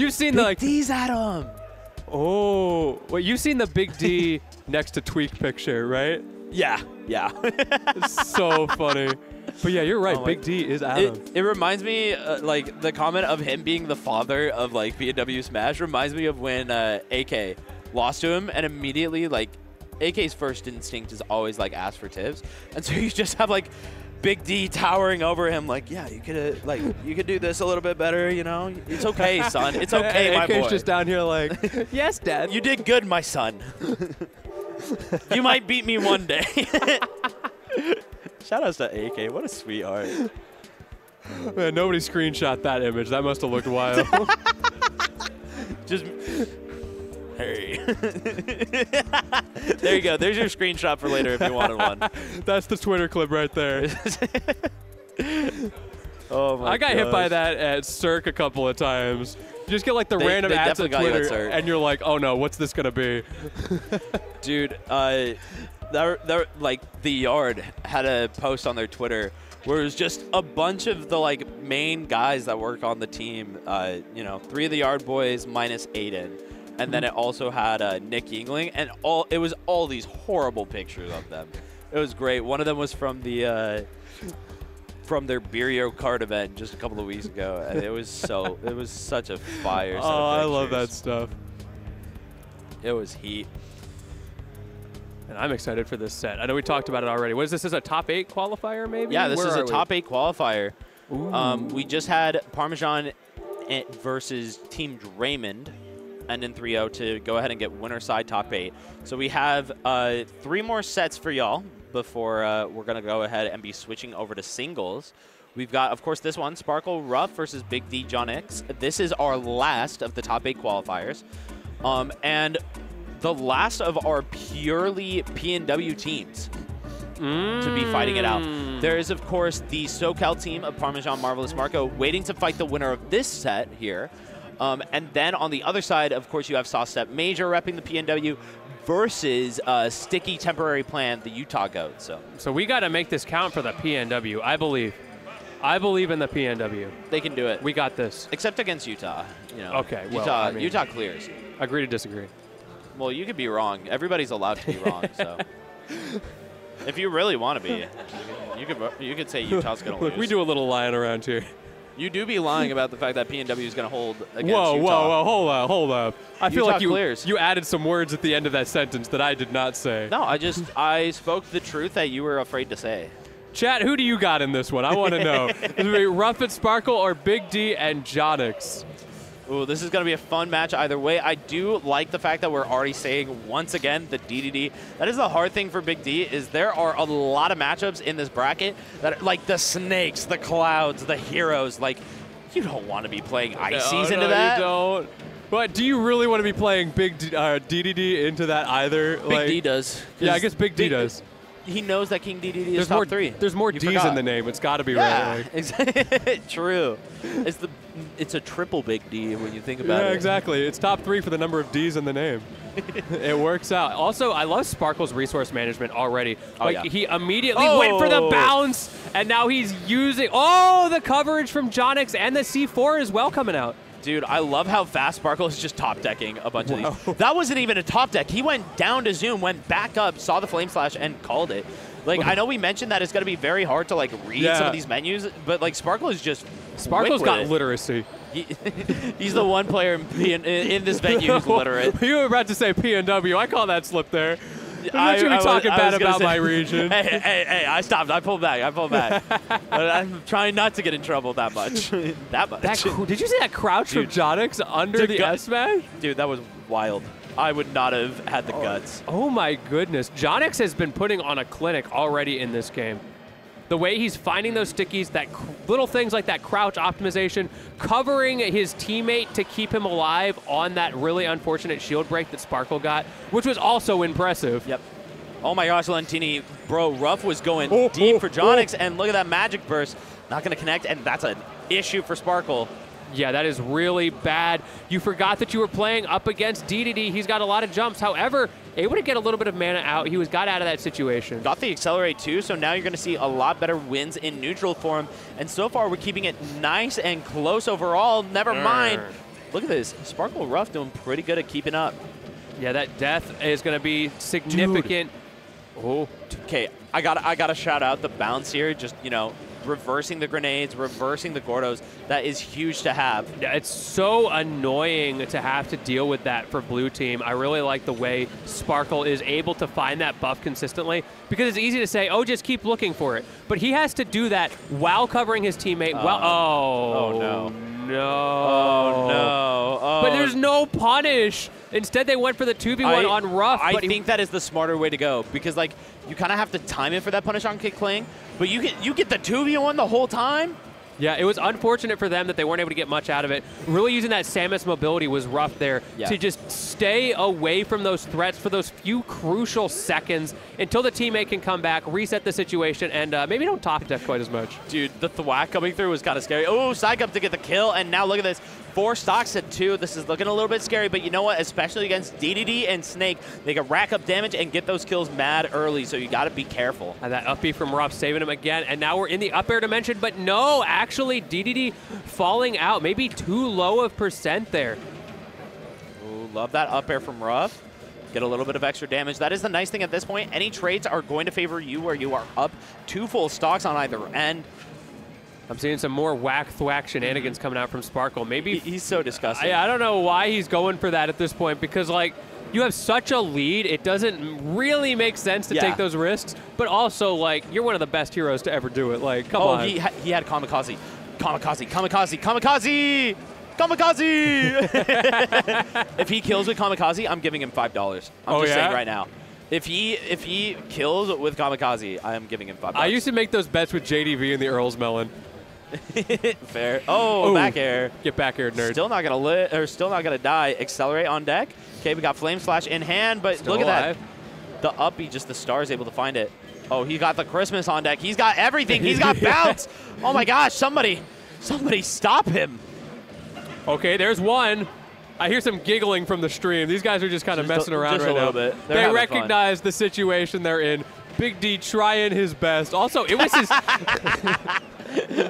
You've seen Big D's at him. Oh, well, you've seen the Big D next to Tweak picture, right? Yeah. It's so funny. But yeah, you're right. Oh Big D is at him. It reminds me, like, the comment of him being the father of, like, P&W Smash reminds me of when AK lost to him, and immediately, like, AK's first instinct is always, like, ask for tips. And so you just have, like, Big D towering over him, like, yeah, you could do this a little bit better, you know? It's okay, son. It's okay, my boy. AK's just down here like, yes, Dad. You did good, my son. You might beat me one day. Shout outs to AK. What a sweetheart. Man, nobody screenshot that image. That must have looked wild. Just, hey. There you go. There's your screenshot for later if you wanted one. That's the Twitter clip right there. Oh my! I got hit by that at Cirque a couple of times. You just get like the random ads on Twitter, and you're like, oh no, what's this gonna be? Dude, like the Yard had a post on their Twitter where it was just a bunch of the like main guys that work on the team. You know, 3 of the Yard boys minus Aiden, and then it also had Nick Yingling, and it was all these horrible pictures of them. It was great. One of them was from the from their Beerio card event just a couple of weeks ago, and it was such a fire. Oh, I love that stuff. It was heat. And I'm excited for this set. I know we talked about it already. What is this? Is a top 8 qualifier, maybe? Yeah, this is a top we? 8 qualifier. We just had Parmesan versus Team Draymond, and in 3-0 to go ahead and get winner side top 8. So we have 3 more sets for y'all before we're going to go ahead and be switching over to singles. We've got, of course, this one, Sparkle Ruff versus Big D Jonix. This is our last of the top 8 qualifiers. And the last of our purely P&W teams to be fighting it out. There is, of course, the SoCal team of Parmesan Marvelous Marco waiting to fight the winner of this set here. And then on the other side, of course, you have Sauce Step Major repping the P&W versus Sticky Temporary Plan, the Utah Goat. So we got to make this count for the PNW, I believe. I believe in the PNW. They can do it. We got this. Except against Utah. You know, okay, well, Utah clears. Agree to disagree. Well, you could be wrong. Everybody's allowed to be wrong, so. If you really want to be, you could say Utah's going to lose. Look, we do a little lying around here. You do be lying about the fact that P&W is going to hold against Utah. Whoa, hold up. I feel Utah like clears. you added some words at the end of that sentence that I did not say. No, I spoke the truth that you were afraid to say. Chat, who do you got in this one? I want to know. Is it going to be Ruff and Sparkle or Big D and Jonix? Ooh, this is going to be a fun match either way. I do like the fact that we're already saying, once again, the DDD. That is the hard thing for Big D, is there are a lot of matchups in this bracket that are, like the Snakes, the Clouds, the Heroes. Like, you don't want to be playing Ices into that. You don't. But do you really want to be playing Big DDD into that either? Big D does. Yeah, I guess Big D does. He knows that King DDD is top 3. There's more D's in the name. It's got to be right. Like. True. It's a triple Big D when you think about it. Yeah, exactly. It's top 3 for the number of D's in the name. It works out. Also, I love Sparkle's resource management already. He immediately went for the bounce, and now he's using the coverage from Jonix and the C4 as well coming out. Dude, I love how fast Sparkle is just top decking a bunch of these. That wasn't even a top deck. He went down to zoom, went back up, saw the Flame Slash, and called it. Like, I know we mentioned that it's going to be very hard to, like, read some of these menus, but, like, Sparkle is just Sparkle's got literacy. He's the one player in this venue who's literate. You were about to say P&W. I call that slip there. I'm not sure talking bad about my region. Hey, I stopped. I pulled back. I'm trying not to get in trouble that much. That much. Did you see that crouch from Jonix under the S-Smash? Dude, that was wild. I would not have had the guts. Oh, my goodness. Jonix has been putting on a clinic already in this game. The way he's finding those stickies, that little things like that crouch optimization, covering his teammate to keep him alive on that really unfortunate shield break that Sparkle got, which was also impressive. Yep. Oh my gosh, Lentini. Bro, Ruff was going deep for Jonix, and look at that magic burst. Not going to connect, and that's an issue for Sparkle. Yeah, that is really bad. You forgot that you were playing up against DDD. He's got a lot of jumps. However, able to get a little bit of mana out. He got out of that situation. Got the Accelerate too, so now you're going to see a lot better wins in neutral for him. And so far, we're keeping it nice and close overall. Never mind, look at this. Sparkle Ruff doing pretty good at keeping up. Yeah, that death is going to be significant. Dude. Oh, okay. I gotta shout out the bounce here. Just, you know, reversing the grenades, reversing the Gordos. That is huge to have. Yeah, it's so annoying to have to deal with that for blue team. I really like the way Sparkle is able to find that buff consistently, because it's easy to say, oh, just keep looking for it. But he has to do that while covering his teammate. Oh, no. No. Oh, no. Oh. But there's no punish. Instead, they went for the 2v1 on Ruff. I think that is the smarter way to go, because, like, you kind of have to time it for that punish on Kick Kling, but you get the 2v1 the whole time? Yeah, it was unfortunate for them that they weren't able to get much out of it. Really using that Samus mobility was rough there to just stay away from those threats for those few crucial seconds until the teammate can come back, reset the situation, and maybe don't talk to quite as much. Dude, the thwack coming through was kind of scary. Oh, Psych up to get the kill, and now look at this. 4 stocks at 2. This is looking a little bit scary, but you know what? Especially against DDD and Snake, they can rack up damage and get those kills mad early, so you got to be careful. And that up B from Ruff saving him again, and now we're in the up air dimension, but no, actually DDD falling out. Maybe too low of percent there. Ooh, love that up air from Ruff. Get a little bit of extra damage. That is the nice thing at this point. Any trades are going to favor you where you are up 2 full stocks on either end. I'm seeing some more whack thwack shenanigans coming out from Sparkle. Maybe he's so disgusting. I don't know why he's going for that at this point, because like you have such a lead, it doesn't really make sense to take those risks. But also, like, you're one of the best heroes to ever do it. Like, come on. Oh, he had Kamikaze. Kamikaze, Kamikaze, Kamikaze! Kamikaze! If he kills with Kamikaze, I'm giving him $5. I'm just saying right now. If he kills with Kamikaze, I am giving him $5. I used to make those bets with JDV and the Earl's Melon. Fair. Oh, back air. Get back air, nerd. Still not gonna die. Accelerate on deck. Okay, we got Flame Slash in hand, but Still look alive. at that. The up B, just the star is able to find it. Oh, he got the Christmas on deck. He's got everything. He's got bounce. Oh my gosh, somebody stop him. Okay, there's one. I hear some giggling from the stream. These guys are just kind of messing around right now. Bit. They recognize the situation they're in. Big D trying his best. Also, it was his...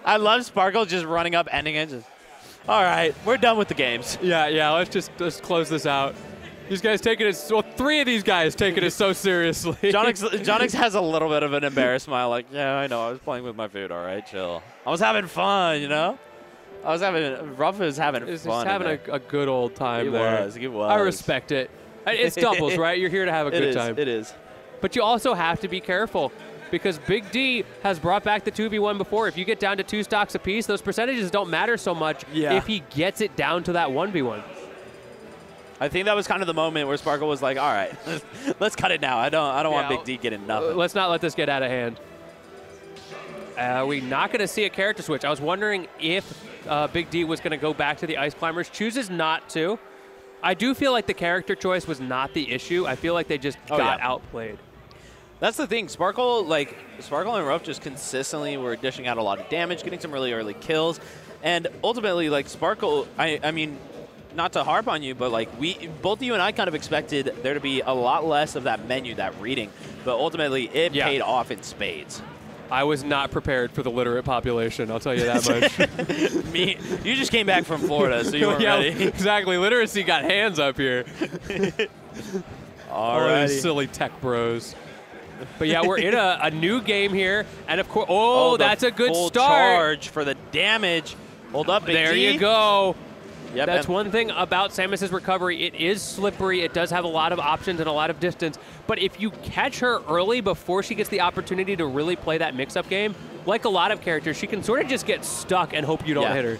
I love Sparkle just running up, ending it. Just, all right, we're done with the games. Yeah, let's close this out. These guys taking it, well, 3 of these guys taking it so seriously. Jonix has a little bit of an embarrassed smile, like, yeah, I know, I was playing with my food, all right, chill. I was having fun, you know? Ruff was having fun. He's having a good old time there. He was. I respect it. It's doubles, right? You're here to have a good time. It is. But you also have to be careful, because Big D has brought back the 2v1 before. If you get down to 2 stocks apiece, those percentages don't matter so much if he gets it down to that 1v1. I think that was kind of the moment where Sparkle was like, all right, let's cut it now. I don't want Big D getting nothing. Let's not let this get out of hand. Are we not going to see a character switch? I was wondering if Big D was going to go back to the Ice Climbers. Chooses not to. I do feel like the character choice was not the issue. I feel like they just got outplayed. That's the thing. Sparkle and Ruff just consistently were dishing out a lot of damage, getting some really early kills. And ultimately, like, Sparkle, I mean, not to harp on you, but like both you and I kind of expected there to be a lot less of that menu, that reading. But ultimately, it paid off in spades. I was not prepared for the literate population, I'll tell you that much. You just came back from Florida, so you weren't ready. Exactly. Literacy got hands up here. All right. Silly tech bros. But yeah, we're in a new game here. And of course, that's a good full start. Charge for the damage. Hold up, Big There D. you go. Yep, that's one thing about Samus's recovery. It is slippery. It does have a lot of options and a lot of distance. But if you catch her early before she gets the opportunity to really play that mix-up game, like a lot of characters, she can sort of just get stuck and hope you don't hit her.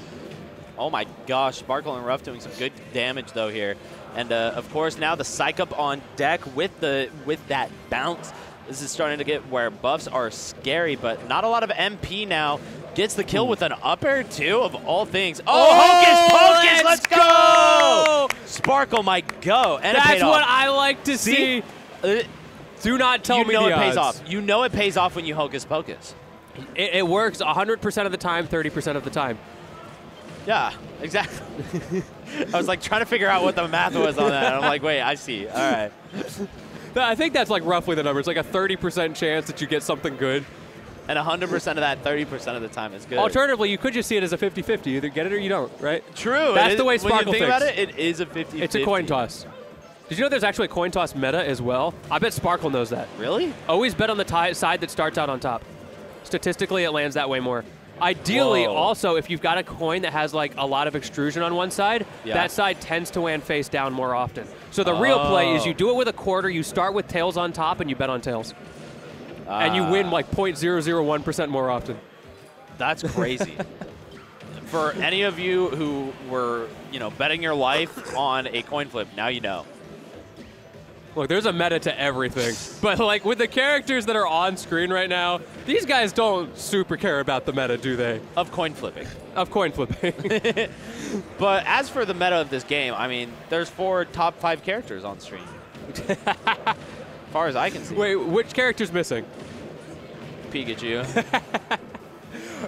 Oh my gosh, Sparkle and Ruff doing some good damage though here. And of course now the Psych Up on deck with that bounce. This is starting to get where buffs are scary, but not a lot of MP now. Gets the kill with an up air, too, of all things. Oh, Hocus Pocus, let's go! Sparkle might go, and it paid off. That's what I like to see. Do not tell me the odds. You know it pays off. You know it pays off when you Hocus Pocus. It works 100% of the time, 30% of the time. Yeah, exactly. I was like trying to figure out what the math was on that. And I'm like, wait, I see. All right. I think that's like roughly the number. It's like a 30% chance that you get something good. And 100% of that 30% of the time is good. Alternatively, you could just see it as a 50-50. You either get it or you don't, right? True. That's the way Sparkle When you think thinks. about it, it is a 50-50. It's a coin toss. Did you know there's actually a coin toss meta as well? I bet Sparkle knows that. Really? Always bet on the side that starts out on top. Statistically, it lands that way more. Ideally, also, if you've got a coin that has like a lot of extrusion on one side, that side tends to land face down more often. So the real play is you do it with a quarter, you start with tails on top, and you bet on tails. And you win like 0.001% more often. That's crazy. For any of you who were, betting your life on a coin flip, now you know. Look, there's a meta to everything. But like with the characters that are on screen right now, these guys don't super care about the meta, do they? Of coin flipping. Of coin flipping. But as for the meta of this game, I mean, there's 4 top 5 characters on stream. As far as I can see. Wait, which character's missing? Pikachu.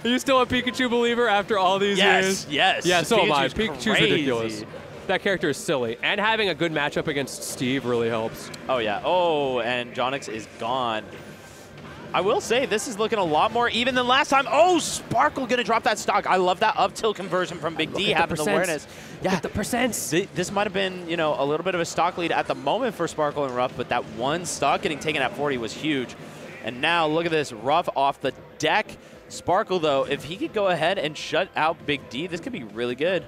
Are you still a Pikachu believer after all these years? Yes. Yeah, so am I. Pikachu's crazy. ridiculous. That character is silly. And having a good matchup against Steve really helps. Oh, yeah. Oh, and Jonix is gone. I will say, this is looking a lot more even than last time. Oh, Sparkle going to drop that stock. I love that up tilt conversion from Big D having the awareness. Yeah, the percents. This might have been, a little bit of a stock lead at the moment for Sparkle and Ruff, but that one stock getting taken at 40 was huge. And now, look at this. Ruff off the deck. Sparkle, though, if he could go ahead and shut out Big D, this could be really good.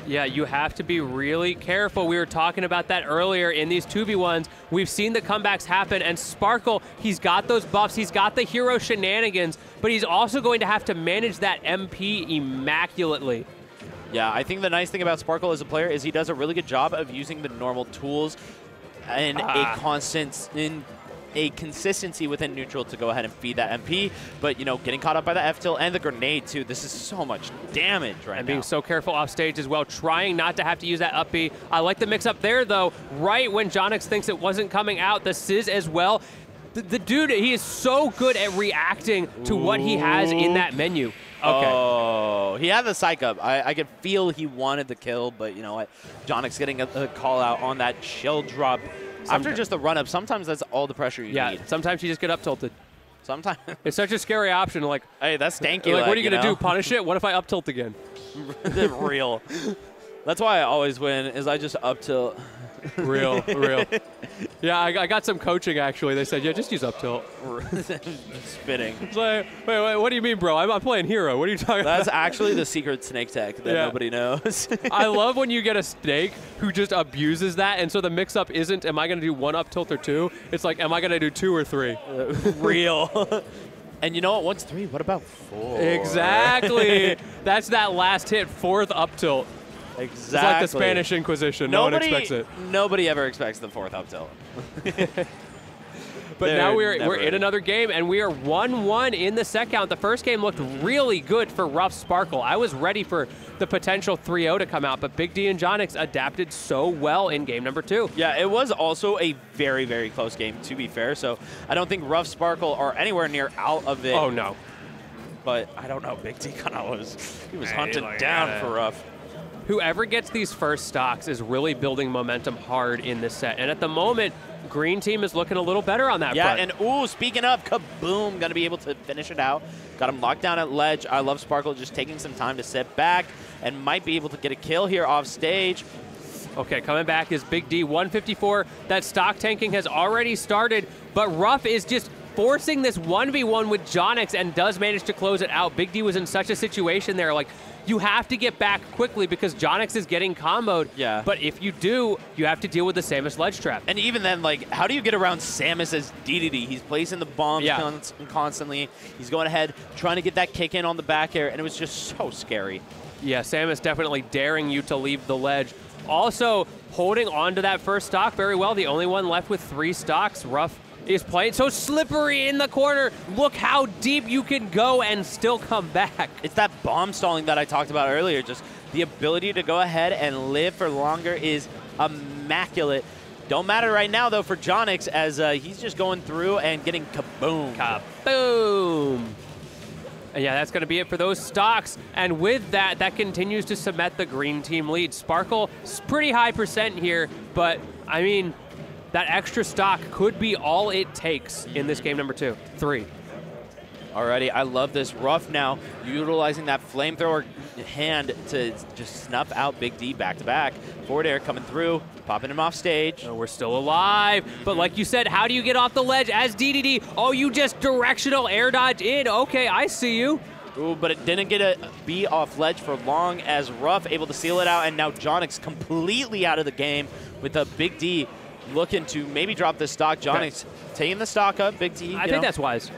Yeah, you have to be really careful. We were talking about that earlier in these 2v1s. We've seen the comebacks happen, and Sparkle, he's got those buffs, he's got the hero shenanigans, but he's also going to have to manage that MP immaculately. Yeah, I think the nice thing about Sparkle as a player is he does a really good job of using the normal tools and a consistency within neutral to go ahead and feed that MP, but getting caught up by the F-tilt and the grenade too. This is so much damage right now. And being so careful off stage as well, trying not to have to use that up B. I like the mix up there though, right when Jonix thinks it wasn't coming out, the Sizz as well. The dude, he is so good at reacting to what he has in that menu. Okay. Oh, he had the psych up. I could feel he wanted the kill, but you know what? Jonix getting a call out on that chill drop. After just the run-up, sometimes that's all the pressure you need. Yeah, sometimes you just get up-tilted. Sometimes. It's such a scary option. Like, hey, that's stanky. Like, what are you going to do, punish it? What if I up-tilt again? Real. That's why I always win, is I just up-tilt. Real. Yeah, I got some coaching, actually. They said, yeah, just use up-tilt. Spitting. It's like, wait, what do you mean, bro? I'm playing hero. What are you talking about? That's actually the secret snake tech that nobody knows. I love when you get a snake who just abuses that, and so the mix-up isn't, am I going to do 1 up-tilt or 2? It's like, am I going to do 2 or 3? Real. And you know what? What's 3? What about 4? Exactly. That's that last hit, 4th up-tilt. Exactly. It's like the Spanish Inquisition. No one expects it. Nobody ever expects the 4th up tilt. But now we're in another game, and we are 1-1 in the set count. The first game looked really good for Ruff Sparkle. I was ready for the potential 3-0 to come out, but Big D and Jonix adapted so well in game number 2. Yeah, it was also a very, very close game, to be fair. So I don't think Ruff Sparkle are anywhere near out of it. Oh, no. But I don't know. Big D kind of was hunted down for Ruff. Whoever gets these first stocks is really building momentum hard in this set. And at the moment, green team is looking a little better on that front. Yeah, and ooh, speaking of, Kaboom, going to be able to finish it out. Got him locked down at ledge. I love Sparkle just taking some time to sit back and might be able to get a kill here off stage. Okay, coming back is Big D, 154. That stock tanking has already started, but Ruff is just forcing this 1v1 with Jonix and does manage to close it out. Big D was in such a situation there, like, you have to get back quickly because Jonix is getting comboed. Yeah. But if you do, you have to deal with the Samus ledge trap. And even then, like, how do you get around Samus as DDD? He's placing the bombs constantly. He's going ahead, trying to get that kick in on the back air, and it was just so scary. Yeah, Samus definitely daring you to leave the ledge. Also, holding on to that first stock very well. The only one left with 3 stocks. Ruff is playing so slippery in the corner. Look how deep you can go and still come back. It's that bomb stalling that I talked about earlier. Just the ability to go ahead and live for longer is immaculate. Don't matter right now, though, for Jonix, as he's just going through and getting kaboom. Kaboom. And yeah, that's going to be it for those stocks. And with that, that continues to cement the green team lead. Sparkle is pretty high percent here, but I mean, that extra stock could be all it takes in this game number 2. 3. Alrighty, I love this. Ruff now utilizing that flamethrower hand to just snuff out Big D back-to-back. Forward air coming through, popping him off stage. Oh, we're still alive. But like you said, how do you get off the ledge as DDD? Oh, you just directional air dodge in. Okay, I see you. Ooh, but it didn't get a B off ledge for long as Ruff able to seal it out, and now Jonix completely out of the game with a Big D looking to maybe drop the stock. Jonix taking the stock up, Big D. I think that's wise.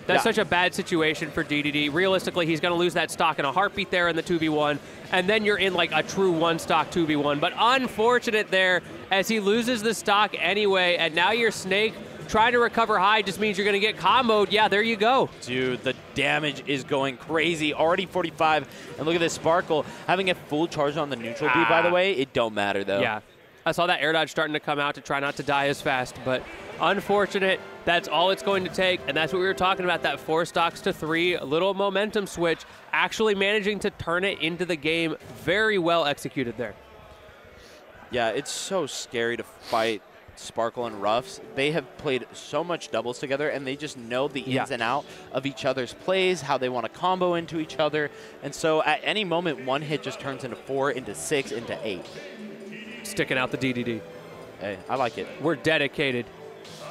That's such a bad situation for DDD. Realistically, he's going to lose that stock in a heartbeat there in the 2v1, and then you're in like a true one-stock 2v1. But unfortunate there as he loses the stock anyway, and now your Snake trying to recover high just means you're going to get comboed. Yeah, there you go. Dude, the damage is going crazy. Already 45, and look at this Sparkle having a full charge on the neutral B, by the way. It don't matter, though. Yeah, I saw that air dodge starting to come out to try not to die as fast, but unfortunate. That's all it's going to take, and that's what we were talking about, that 4 stocks to 3, a little momentum switch, actually managing to turn it into the game. Very well executed there. Yeah, it's so scary to fight Sparkle and Ruffs. They have played so much doubles together, and they just know the ins and out of each other's plays, how they want to combo into each other, and so at any moment, one hit just turns into 4, into 6, into 8. Sticking out the DDD. Hey, I like it. We're dedicated.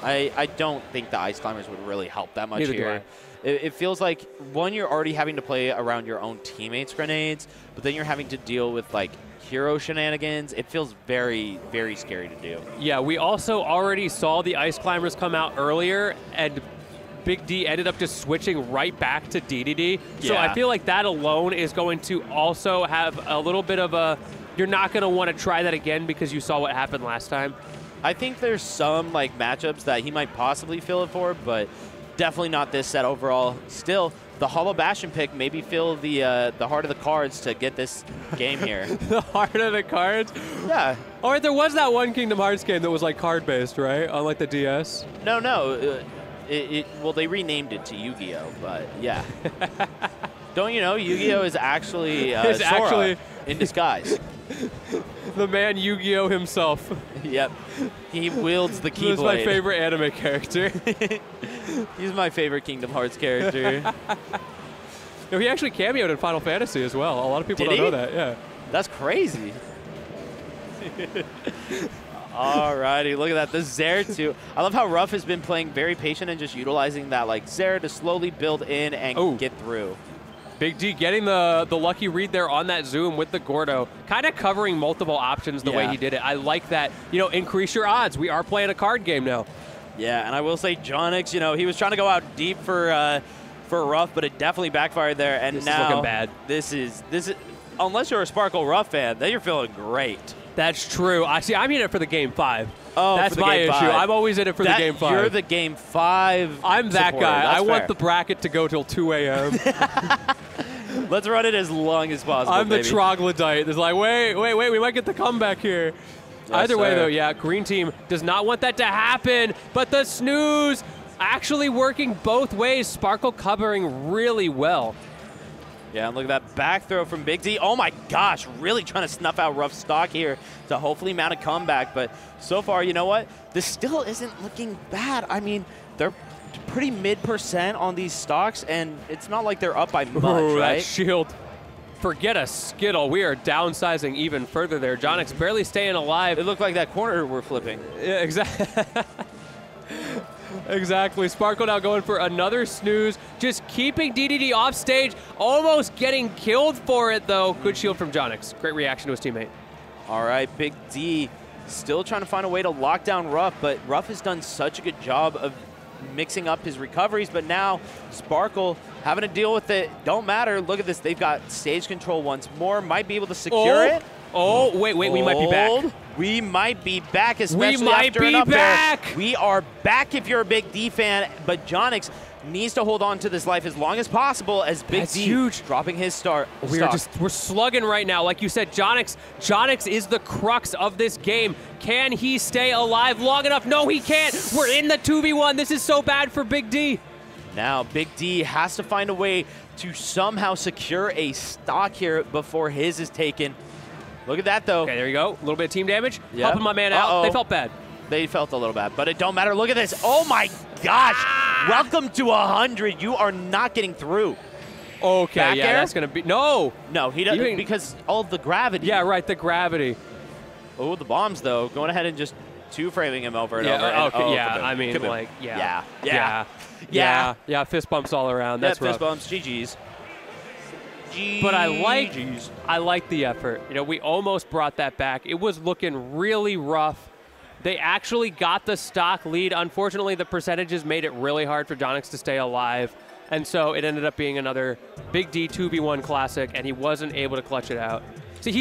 I don't think the Ice Climbers would really help that much Neither here. It feels like, one, you're already having to play around your own teammates' grenades, but then you're having to deal with, like, hero shenanigans. It feels very, very scary to do. Yeah, we also already saw the Ice Climbers come out earlier, and Big D ended up just switching right back to DDD. So I feel like that alone is going to also have a little bit of a, you're not going to want to try that again because you saw what happened last time. I think there's some like matchups that he might possibly feel it for, but definitely not this set overall. Still, the Hollow Bastion pick maybe feel the heart of the cards to get this game here. The heart of the cards? Yeah. Or there was that one Kingdom Hearts game that was like card-based, right? On like the DS? No. Well, they renamed it to Yu-Gi-Oh, but yeah. Don't you know Yu-Gi-Oh is actually Sora in disguise. The man Yu-Gi-Oh himself. Yep. He wields the Keyblade. He's my favorite anime character. He's my favorite Kingdom Hearts character. No, he actually cameoed in Final Fantasy as well. A lot of people Did don't he? know that. Yeah. That's crazy. Alrighty, look at that. The Zera too. I love how Ruff has been playing very patient and just utilizing that like Zera to slowly build in and get through. Big D getting the lucky read there on that zoom with the Gordo, kind of covering multiple options the way he did it. I like that. You know, increase your odds. We are playing a card game now. Yeah, and I will say Jonix, you know, he was trying to go out deep for Ruff, but it definitely backfired there. And this now is looking bad. This is unless you're a Sparkle Ruff fan, then you're feeling great. That's true. I'm in it for the game 5. Oh, that's my issue. I'm always in it for the game 5. You're the game 5. I'm that guy. I want fair. the bracket to go till 2 a.m. Let's run it as long as possible. I'm the troglodyte. It's like, wait, we might get the comeback here. Yes, either way, though, yeah, green team does not want that to happen. But the snooze actually working both ways. Sparkle covering really well. Yeah, and look at that back throw from Big D. Oh my gosh, really trying to snuff out Ruff stock here to hopefully mount a comeback. But so far, you know what? This still isn't looking bad. I mean, they're pretty mid% on these stocks, and it's not like they're up by much, right? That shield. Forget a Skittle. We are downsizing even further there. Jonix barely staying alive. It looked like that corner we're flipping. Yeah, exactly. Exactly. Sparkle now going for another snooze, just keeping DDD off stage, almost getting killed for it, though. Good shield from Jonix. Great reaction to his teammate. All right, Big D still trying to find a way to lock down Ruff, but Ruff has done such a good job of mixing up his recoveries, but now Sparkle having to deal with it. Don't matter. Look at this. They've got stage control once more. Might be able to secure it. Oh, wait, we might be back. We might be back, especially we might after be an up back. Air. We are back if you're a Big D fan, but Jonix needs to hold on to this life as long as possible as Big D huge. Dropping his start. We're slugging right now. Like you said, Jonix is the crux of this game. Can he stay alive long enough? No, he can't. We're in the 2v1. This is so bad for Big D. Now, Big D has to find a way to somehow secure a stock here before his is taken. Look at that, though. Okay, there you go. A little bit of team damage. Helping my man out. They felt bad. They felt a little bad, but it don't matter. Look at this. Oh, my gosh. Welcome to 100. You are not getting through. Okay, Back yeah, air? that's going to be... No! No, he doesn't, because all of the gravity. Yeah, right, the gravity. Oh, the bombs, though. Going ahead and just two-framing him over and over. Yeah, And, yeah, kaboom, I mean, kaboom. like, yeah. Yeah. Yeah. Yeah. Yeah. Yeah, fist bumps all around. That's fist rough. bumps, GG's. But I like the effort. You know, we almost brought that back. It was looking really rough. They actually got the stock lead. Unfortunately, the percentages made it really hard for Jonix to stay alive. And so it ended up being another Big D 2v1 classic, and he wasn't able to clutch it out. See, he's